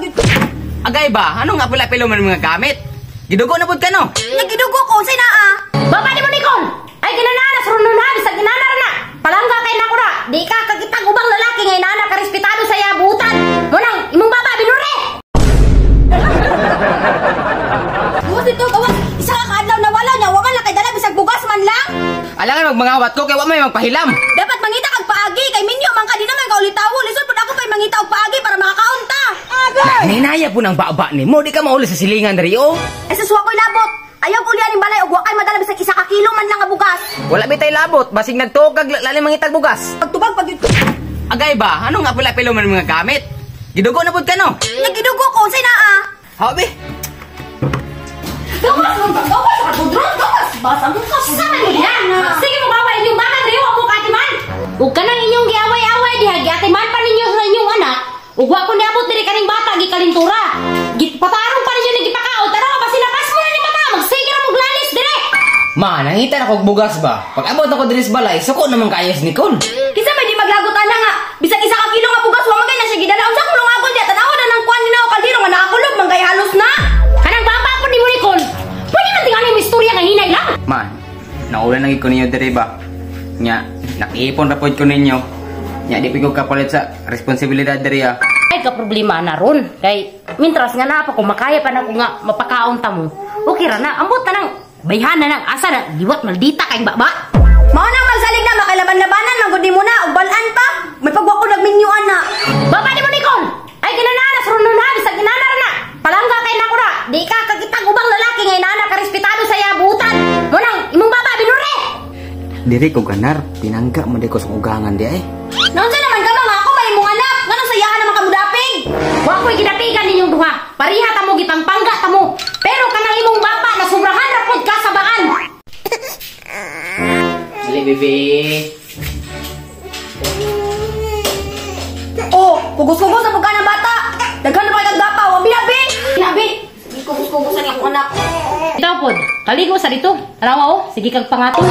yun. Agay ba? Ano nga pala pilo man mga gamit? Gidugo na pud ka no? Nagidugo ko, say na Baba ni mo Nikon! Ay ginanana, surunod na, bisag ginanara na! Palangga kay na ko na! Di ka kagitang ubang lalaki ngay nana ka respetado sa yabutan! Munang, imong baba, binure! Gawas dito, gawas. Isa ka kaadlaw na wala niya, waman lang kay dala bisag bugas man lang. Alangan magmangawat ko kay wa may magpahilam. Dapat mangita kag paagi kay minyo man ka di naman ka ulitawo. Lisod pud ako pay mangita og paagi para makakaunta. Nahinaya po ng baba ni mo, di ka mauli sa silingan dari o. Ay sa suwa ko'y labot. Ayaw ko lianing balay og wa kay madala bisag isa ka kilo man lang nga bugas. Wala bitay labot, basig nagtuog kag lalim mangitag bugas. Pagtubag pag Agay ba? Ano nga pala pilo man mga gamit? Gidugo na pud ka no? nagidugo ko, say na Habi. Gawas mo, gawas ka budron, gawas. Basa mo ka Sa man yan! Sige mo bawa inyong bata, diri wa mo katiman! Ug kanang inyong giaway-away diha, giatiman pa ninyo sa inyong anak, ug wa ko niabot diri kaning bata, gikalintura. Patarong pa ninyo ni gipakaot, tara pasilapas mo na ni mata, magsige ra mo glanis dire! Ma, nangita na kog bugas ba? Pag abot ako diri sa balay, suko naman kayas ni Nicole. Kisa may di maglagot ana nga. Bisag isa ka kilo nga bugas wa man kay na siya gidala. Unsa kulong agol diya tanaw na nang kuan ni na o kaldero nga nakakulog man kay halos na. Kanang baba po ni mo Nicole, pwede man tingali mo istorya nga hinay lang! Ma, naulan lagi ko ninyo diri ba? Nya, nakiipon ra pod ko ninyo. Nya, di ko kapalit sa responsibilidad diri ah. Ay ka problema na ron, kay mintras nga na pa kung makaya pa na ko nga mapakaon ta mo. Okay ra na, ambot ta nang bayhana nang asa na giwat maldita kay baba. Mao nang magsalig na makailaban-labanan man gud mo na og balan pa. May pagwa ko nagminyuan na. Baba ni mo Nicole! Ay ginanana, surunod na, bisag ginanara na! Palangga kay na ko na! Di ka kagitang ubang lalaki ngay nana ka respetado sa yabutan! Munang, imong baba, binure! Diri ko ganar, pinangga mo di ko sa ugangan di ay. Naunsa naman ka mga ako may mong anak. Ngano sayahan naman kamudapig. Wa ko'y ginapigan ninyong duha. Pariha ta mo, gipangpangga ta mo. Pero kanang imong baba, nasubrahan ra pud ka sa baan! Dali, bebe. Oh, kugos-kugos sa pagka ng bata. Daghan na pa kag dapaw, wa binabi. Binabi. Di kugos-kugos ang akong anak. Ito pod, kaligo sa dito. Tarawa o, sige kag pangaton.